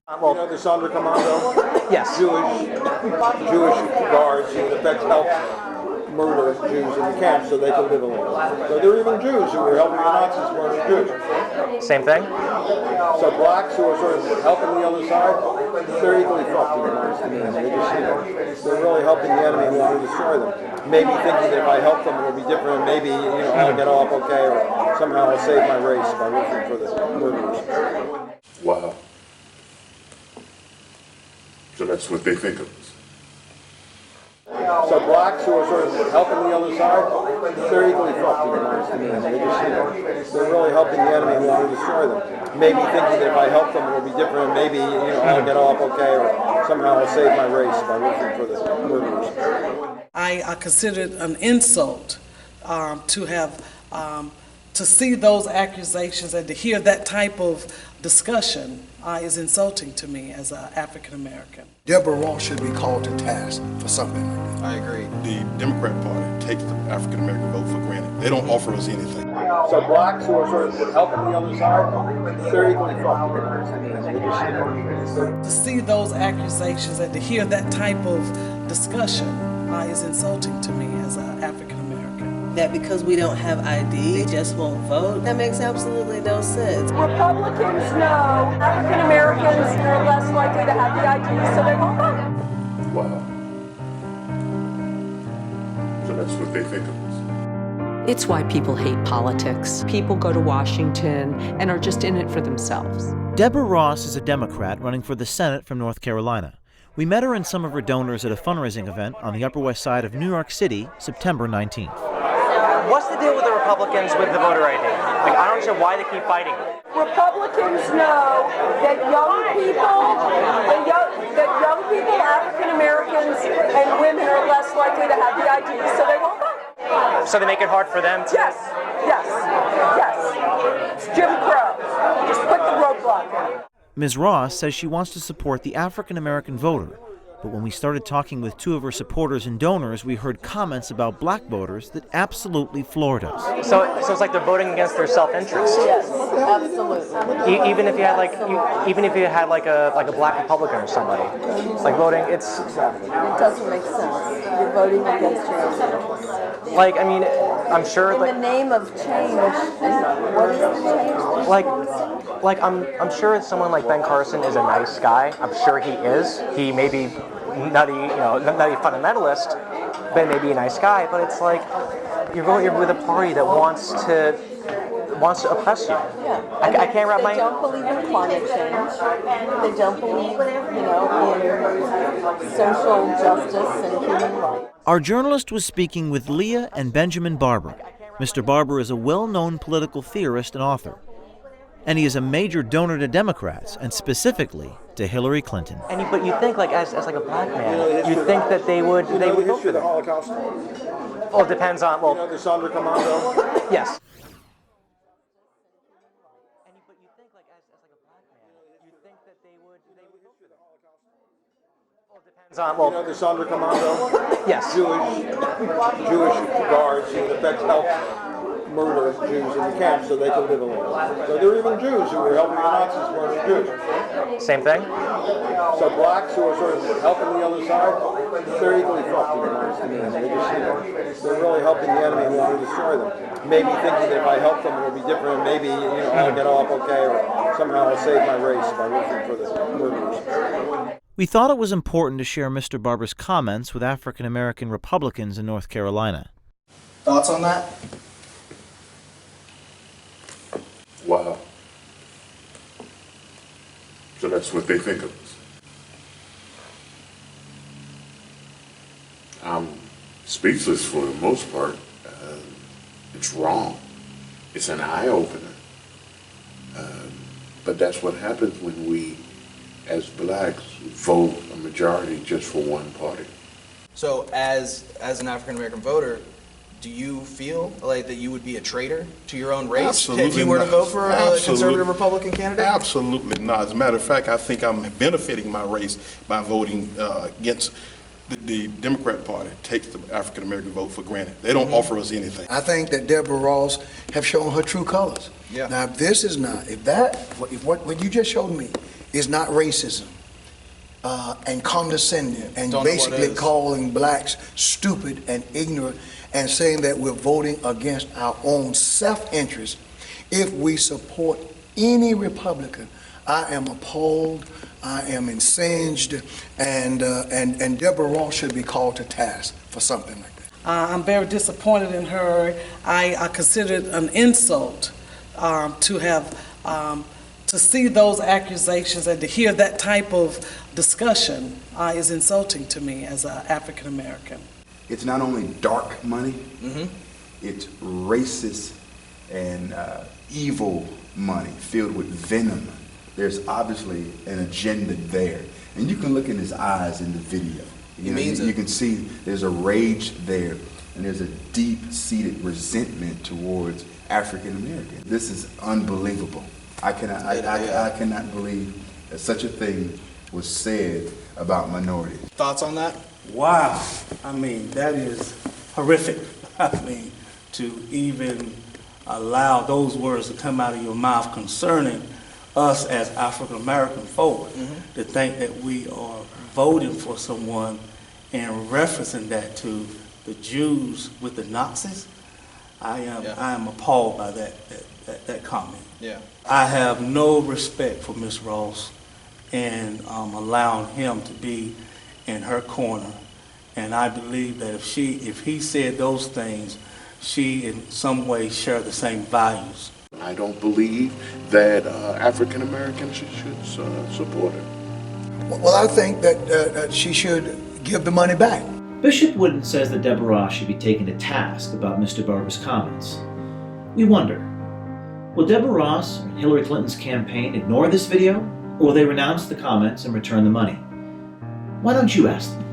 You know the Sandra Commando? Yes. Jewish guards who in effect helped murder Jews in the camps so they could live alone. So there were even Jews who were helping the Nazis murder Jews. Same thing? So blacks who are sort of helping the other side, they're equally fucked in the minds to me. They just, they're really helping the enemy who want to destroy them. Maybe thinking that if I help them it'll be different and maybe I'll get off okay or somehow I'll save my race by working for the murderers. Wow. So that's what they think of us. So blacks who are sort of helping the other side, they're equally fucked in the minds to me. They just, they're really helping the enemy who want to destroy them. Maybe thinking that if I help them it'll be different and maybe I'll get off okay or somehow I'll save my race by working for the murderers. I consider it an insult to see those accusations and to hear that type of discussion is insulting to me as an African American. Deborah Ross should be called to task for something like that. I agree. The Democrat Party takes the African American vote for granted. They don't offer us anything. So blacks who are sort of helping the other side, they're equally fucked in the minds to me. They just, To see those accusations and to hear that type of discussion is insulting to me as an African American. That because we don't have ID, they just won't vote. That makes absolutely no sense. Republicans know African Americans are less likely to have the ID, so they won't vote. Wow. So that's what they think of us. It's why people hate politics. People go to Washington and are just in it for themselves. Deborah Ross is a Democrat running for the Senate from North Carolina. We met her and some of her donors at a fundraising event on the Upper West Side of New York City, September 19th. What's the deal with the Republicans with the voter ID? Like, I don't understand why they keep fighting. Republicans know that young people, African Americans, and women are less likely to have the ID, so they won't vote. So they make it hard for them to... Yes. It's Jim Crow. Just put the roadblock in. Ms. Ross says she wants to support the African American voter, but when we started talking with two of her supporters and donors, we heard comments about black voters that absolutely floored us. So it's like they're voting against their self-interest. Yes, absolutely. Even if you had like a black Republican or somebody, it's like voting. It doesn't make sense. You're voting against your self-interest. Like, I mean, I'm sure. In the name of change, what is the change? Like I'm sure someone like Ben Carson is a nice guy. I'm sure he is. He may be nutty fundamentalist, but maybe a nice guy. But it's like you're with a party that wants to oppress you. Yeah. I can't wrap my. They don't believe in climate change. They don't believe, in social justice and human rights. Our journalist was speaking with Leah and Benjamin Barber. Mr. Barber is a well-known political theorist and author, and he is a major donor to Democrats, and specifically to Hillary Clinton. But you think, like, as like a black man, you think that they would vote for the them. Holocaust? Well, it depends on the Sandra Commando? Yes. But you think, like, as like a black man, you think that they would vote for them. Well, it depends on the Sandra Commando? Yes. Jewish guards who in effect helped murder Jews in the camps so they could live alone. So there were even Jews who were helping the Nazis murder Jews. Same thing? So blacks who are sort of helping the other side, they're equally fucked in the minds to me. They just, they're really helping the enemy who want to destroy them. Maybe thinking that if I help them it'll be different and maybe I'll get off okay or somehow I'll save my race by working for the murderers. We thought it was important to share Mr. Barber's comments with African American Republicans in North Carolina. Thoughts on that? Wow. So that's what they think of us. I'm speechless for the most part. It's wrong. It's an eye-opener. But that's what happens when we, as blacks, vote a majority just for one party. So as an African American voter, do you feel like that you would be a traitor to your own race Absolutely if you were to not. vote for a conservative Republican candidate? Absolutely not. As a matter of fact, I think I'm benefiting my race by voting against the Democrat Party takes the African American vote for granted. They don't offer us anything. I think that Deborah Ross have shown her true colors. Yeah. Now, if this is not, if what you just showed me is not racism and condescending and Don't know what basically is. calling blacks stupid and ignorant and saying that we're voting against our own self-interest if we support any Republican. I am appalled, I am incensed, and Deborah Ross should be called to task for something like that. I'm very disappointed in her. I consider it an insult to have to see those accusations and to hear that type of discussion is insulting to me as an African American. It's not only dark money, it's racist and evil money filled with venom. There's obviously an agenda there. And you can look in his eyes in the video. You can see there's a rage there, and there's a deep-seated resentment towards African Americans. This is unbelievable. I cannot believe that such a thing was said about minorities. Thoughts on that? Wow. I mean, that is horrific. I mean, to even allow those words to come out of your mouth concerning us as African American folk, to think that we are voting for someone and referencing that to the Jews with the Nazis. I am appalled by that comment. Yeah. I have no respect for Ms. Ross and allowing him to be in her corner. And I believe that if he said those things, she in some way share the same values. I don't believe that African Americans should support her. Well, I think that she should give the money back. Bishop Wooden says that Deborah Ross should be taken to task about Mr. Barber's comments. We wonder, will Deborah Ross or Hillary Clinton's campaign ignore this video, or will they renounce the comments and return the money? Why don't you ask them?